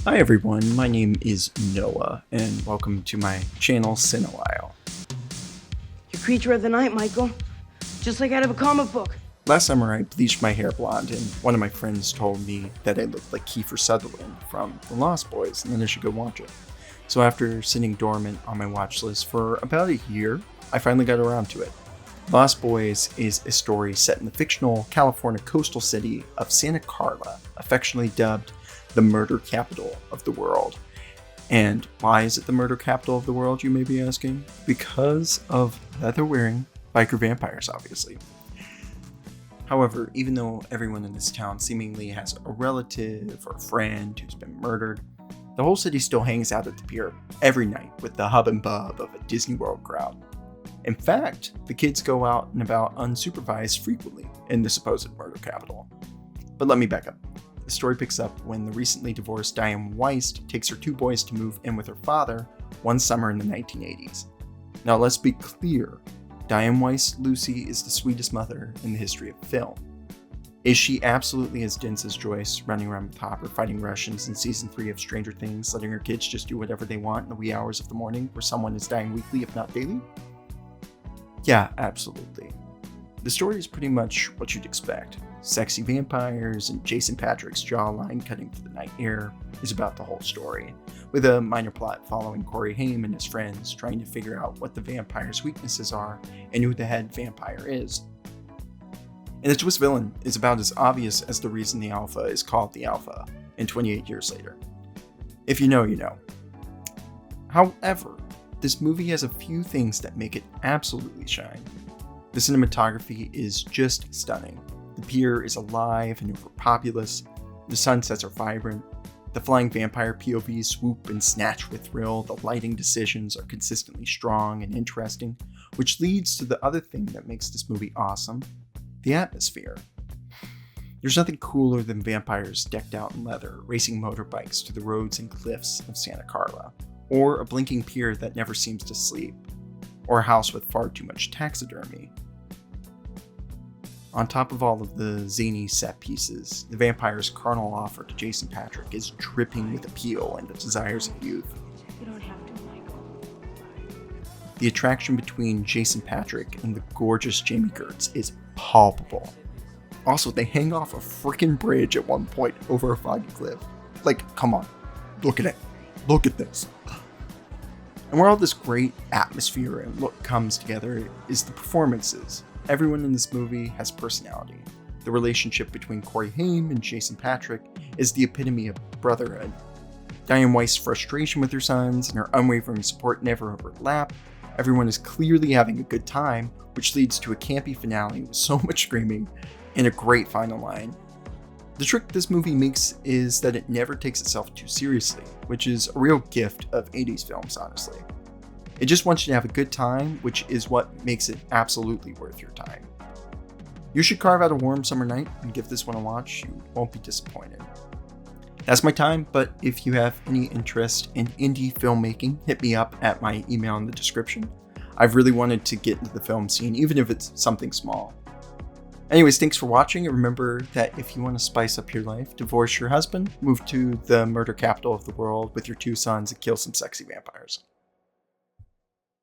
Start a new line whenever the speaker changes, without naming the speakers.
Hi everyone, my name is Noah, and welcome to my channel, Cinewhile.
You're creature of the night, Michael. Just like out of a comic book.
Last summer I bleached my hair blonde, and one of my friends told me that I looked like Kiefer Sutherland from The Lost Boys, and then I should go watch it. So after sitting dormant on my watch list for about a year, I finally got around to it. Lost Boys is a story set in the fictional California coastal city of Santa Carla, affectionately dubbed the murder capital of the world. And why is it the murder capital of the world, you may be asking? Because of leather-wearing biker vampires, obviously. However, even though everyone in this town seemingly has a relative or a friend who's been murdered, the whole city still hangs out at the pier every night with the hub and bub of a Disney World crowd. In fact, the kids go out and about unsupervised frequently in the supposed murder capital. But let me back up. The story picks up when the recently divorced Diane Weist takes her two boys to move in with her father one summer in the 1980s. Now let's be clear, Diane Weist Lucy is the sweetest mother in the history of film. Is she absolutely as dense as Joyce, running around with Hopper fighting Russians in season 3 of Stranger Things, letting her kids just do whatever they want in the wee hours of the morning where someone is dying weekly if not daily? Yeah, absolutely. The story is pretty much what you'd expect. Sexy vampires and Jason Patric's jawline cutting through the night air is about the whole story, with a minor plot following Corey Haim and his friends trying to figure out what the vampire's weaknesses are and who the head vampire is. And the twist villain is about as obvious as the reason the Alpha is called the Alpha, and 28 years later. If you know, you know. However, this movie has a few things that make it absolutely shine. The cinematography is just stunning. The pier is alive and overpopulous, the sunsets are vibrant, the flying vampire POVs swoop and snatch with thrill, the lighting decisions are consistently strong and interesting, which leads to the other thing that makes this movie awesome, the atmosphere. There's nothing cooler than vampires decked out in leather, racing motorbikes through the roads and cliffs of Santa Carla, or a blinking pier that never seems to sleep, or a house with far too much taxidermy. On top of all of the zany set pieces, the vampire's carnal offer to Jason Patric is dripping with appeal and the desires of youth.
You don't have to, Michael.
The attraction between Jason Patric and the gorgeous Jamie Gertz is palpable. Also, they hang off a freaking bridge at one point over a foggy cliff. Like, come on, look at it. Look at this. And where all this great atmosphere and look comes together is the performances. Everyone in this movie has personality. The relationship between Corey Haim and Jason Patric is the epitome of brotherhood. Diane Weist's frustration with her sons and her unwavering support never overlap. Everyone is clearly having a good time, which leads to a campy finale with so much screaming and a great final line. The trick this movie makes is that it never takes itself too seriously, which is a real gift of 80s films, honestly. It just wants you to have a good time, which is what makes it absolutely worth your time. You should carve out a warm summer night and give this one a watch. You won't be disappointed. That's my time, but if you have any interest in indie filmmaking, hit me up at my email in the description. I've really wanted to get into the film scene, even if it's something small. Anyways, thanks for watching, and remember that if you want to spice up your life, divorce your husband, move to the murder capital of the world with your two sons, and kill some sexy vampires.